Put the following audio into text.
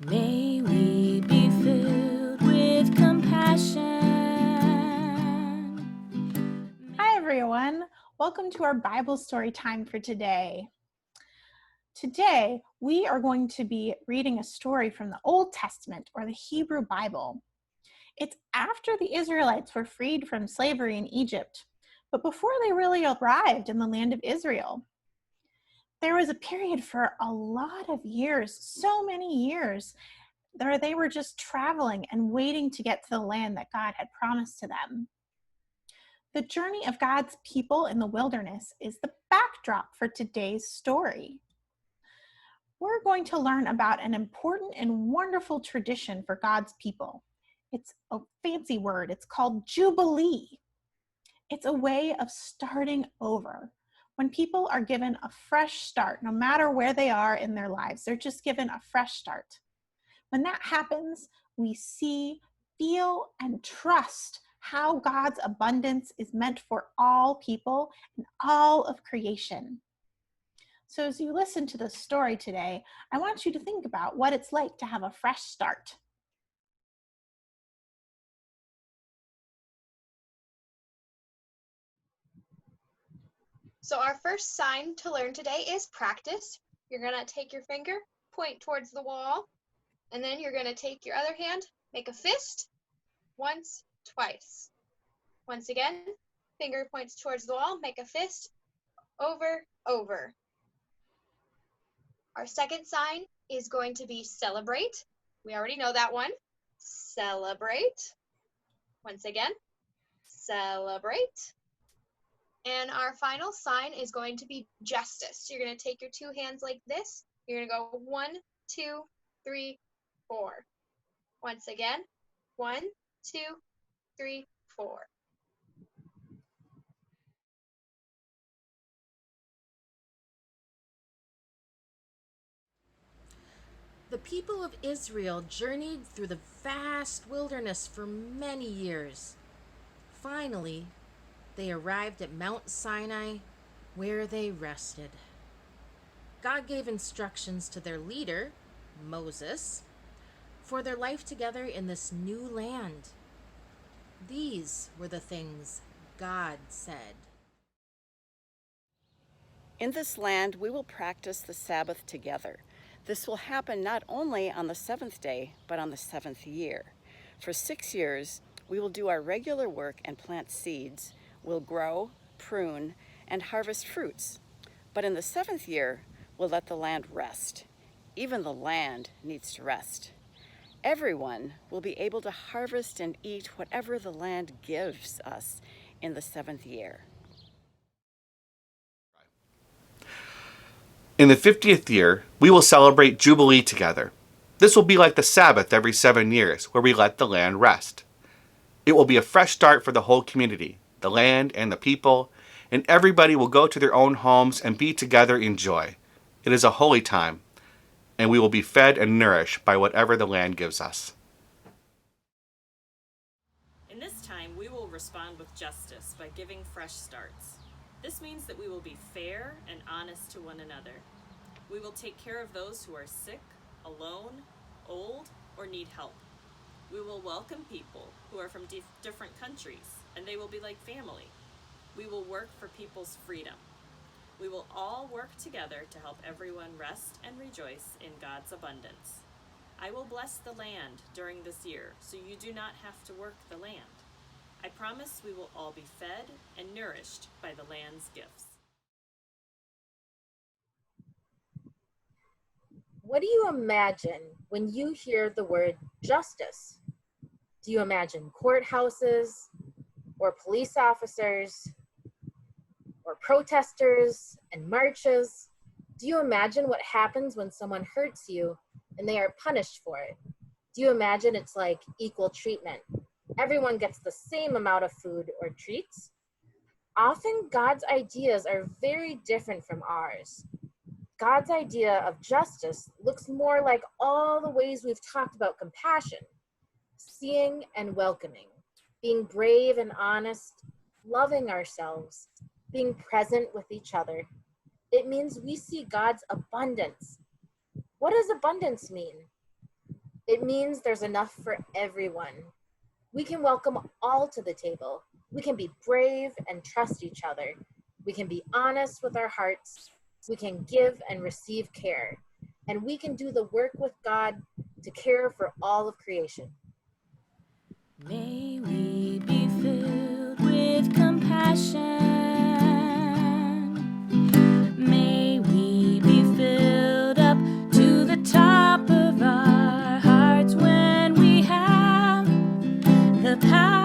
May we be filled with compassion. Hi, everyone. Welcome to our Bible story time for today. Today, we are going to be reading a story from the Old Testament, or the Hebrew Bible. It's after the Israelites were freed from slavery in Egypt, but before they really arrived in the land of Israel. There was a period for a lot of years, so many years, where they were just traveling and waiting to get to the land that God had promised to them. The journey of God's people in the wilderness is the backdrop for today's story. We're going to learn about an important and wonderful tradition for God's people. It's a fancy word. It's called Jubilee. It's a way of starting over. When people are given a fresh start, no matter where they are in their lives, they're just given a fresh start. When that happens, we see, feel, and trust how God's abundance is meant for all people and all of creation. So as you listen to this story today, I want you to think about what it's like to have a fresh start. So our first sign to learn today is practice. You're going to take your finger, point towards the wall, and then you're going to take your other hand, make a fist, once, twice. Once again, finger points towards the wall, make a fist, over, over. Our second sign is going to be celebrate. We already know that one. Celebrate. Once again, celebrate. And our final sign is going to be justice. You're going to take your two hands like this. You're going to go 1, 2, 3, 4. Once again, 1, 2, 3, 4. The people of Israel journeyed through the vast wilderness for many years. Finally, they arrived at Mount Sinai, where they rested. God gave instructions to their leader, Moses, for their life together in this new land. These were the things God said. In this land, we will practice the Sabbath together. This will happen not only on the seventh day, but on the seventh year. For 6 years, we will do our regular work and plant seeds. We'll grow, prune, and harvest fruits. But in the seventh year, we'll let the land rest. Even the land needs to rest. Everyone will be able to harvest and eat whatever the land gives us in the seventh year. In the 50th year, we will celebrate Jubilee together. This will be like the Sabbath every 7 years, where we let the land rest. It will be a fresh start for the whole community, the land and the people, and everybody will go to their own homes and be together in joy. It is a holy time, and we will be fed and nourished by whatever the land gives us. In this time, we will respond with justice by giving fresh starts. This means that we will be fair and honest to one another. We will take care of those who are sick, alone, old, or need help. We will welcome people who are from different countries, and they will be like family. We will work for people's freedom. We will all work together to help everyone rest and rejoice in God's abundance. I will bless the land during this year, so you do not have to work the land. I promise we will all be fed and nourished by the land's gifts. What do you imagine when you hear the word justice? Do you imagine courthouses, or police officers, or protesters and marches? Do you imagine what happens when someone hurts you and they are punished for it? Do you imagine it's like equal treatment? Everyone gets the same amount of food or treats? Often God's ideas are very different from ours. God's idea of justice looks more like all the ways we've talked about compassion, seeing and welcoming, being brave and honest, loving ourselves, being present with each other. It means we see God's abundance. What does abundance mean? It means there's enough for everyone. We can welcome all to the table. We can be brave and trust each other. We can be honest with our hearts. We can give and receive care. And we can do the work with God to care for all of creation. May we be filled with compassion. May we be filled up to the top of our hearts when we have the power